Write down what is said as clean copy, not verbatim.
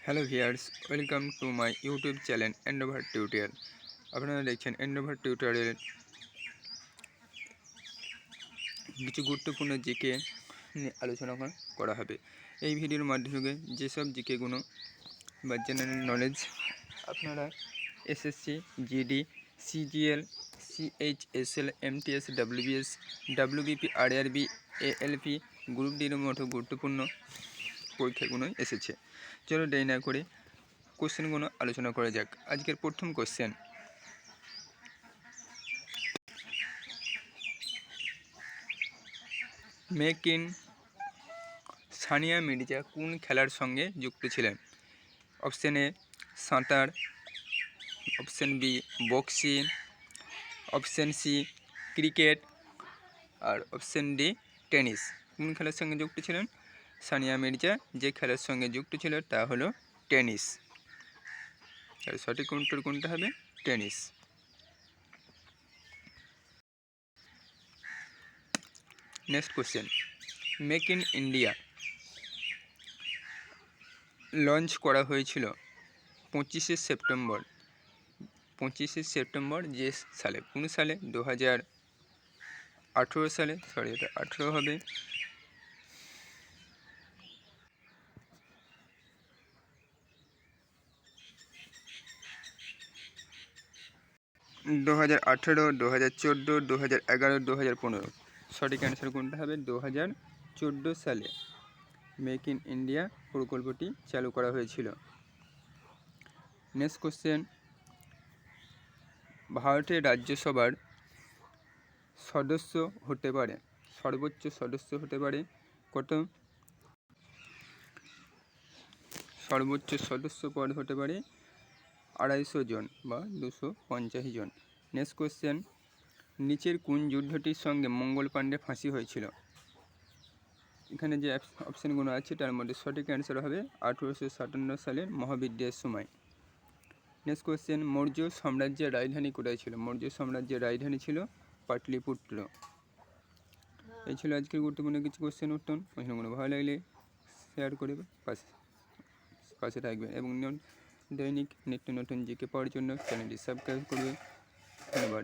Hello viewers, welcome to my YouTube channel endeavour tutorial. আপনারা দেখছেন এন্ডোভার টিউটোরিয়ালে কিছু গুরুত্বপূর্ণ জিকে নিয়ে আলোচনা করা হবে। এই ভিডিওর মাধ্যমে যেসব জিকেগুলো বা জেনারেল নলেজ আপনারা SSC, GD, CGL, CHSL, MTS, WBS, WBP, RRB, ALP, group ডির মতো গুরুত্বপূর্ণ পরীক্ষাগুলো এসেছে। চলো দেরি না করে কোশ্চেনগুলো আলোচনা করা যাক। আজকের প্রথম কোশ্চেন, মেক ইন সানিয়া মির্জা কোন খেলার সঙ্গে যুক্ত ছিলেন? অপশান এ সাঁতার, option B boxing, option C cricket, আর অপশান ডি টেনিস। কোন খেলার সঙ্গে যুক্ত ছিলেন? সানিয়া মির্জা যে খেলার সঙ্গে যুক্ত ছিল তা হলো টেনিস। আর সঠিক উত্তর কোনটা হবে? টেনিস। নেক্সট কোশ্চেন, মেক ইন ইন্ডিয়া লঞ্চ করা হয়েছিল 25শে সেপ্টেম্বর যে সালে, কোন সালে? 2018 সালে, সরি এটা 18 হবে। 2018, 2014, 2011, 2015। সঠিক অ্যান্সার কোনটা হবে? 2014 সালে মেক ইন ইন্ডিয়া প্রকল্পটি চালু করা হয়েছিল। নেক্সট কোশ্চেন, ভারতের রাজ্যসভার সদস্য হতে পারে, সর্বোচ্চ সদস্য হতে পারে কত? সর্বোচ্চ সদস্য পদ হতে পারে 250 জন বা 250 জন। নেক্সট কোশ্চেন, নিচের কোন যুদ্ধটির সঙ্গে মঙ্গল পাণ্ডে ফাঁসি হয়েছিল? এখানে যে অপশানগুলো আছে তার মধ্যে সঠিক অ্যান্সার হবে 1857 সালের মহাবিদ্যের সময়। নেক্সট কোশ্চেন, মৌর্য সাম্রাজ্যের রাজধানী কোথায় ছিল? মৌর্য সাম্রাজ্যের রাজধানী ছিল পাটলিপুত্র। এই ছিল আজকের গুরুত্বপূর্ণ কিছু কোশ্চেন উত্তর। প্রশ্নগুলো ভালো লাগলে শেয়ার করে পাশে থাকবেন এবং দৈনিক নিত্য নতুন জিকে পাওয়ার জন্য চ্যানেলটি সাবস্ক্রাইব করবে। ধন্যবাদ।